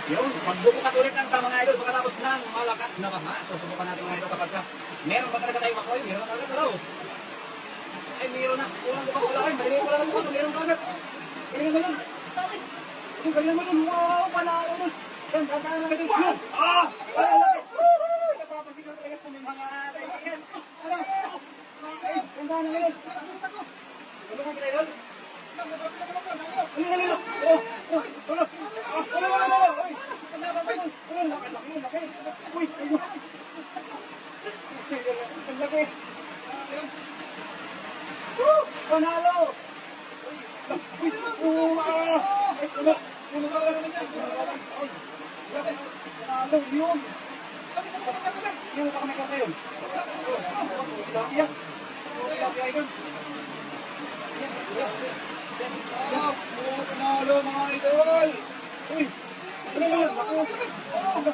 Yun, magbubukas ulit ng mga idol pagkatapos ng malakas na baha. So, subukan natin mga idol kapag meron pa talaga tayong makoy, meron na talaga talaw. Ay, meron na. Walang bukas wala kayo. Maligay ko lang ang bukas. Meron ka agad. Galingan mo yun. Galingan mo yun. Wow, panalo nun. Yan, tataan lang natin. Ah! Ay, laki. Napapasigaw talaga po ng mga kaibigan. Ano? Ay, ganda na ngayon. Ano ka kita yun? Halika. Oh, oh, oh. Uy, ang laki. Panalo! Uy, panalo yun. Yung pakamekar na yun. Tilapia. Tilapia yun. Panalo mga idol. Uy, ano yun? Oh,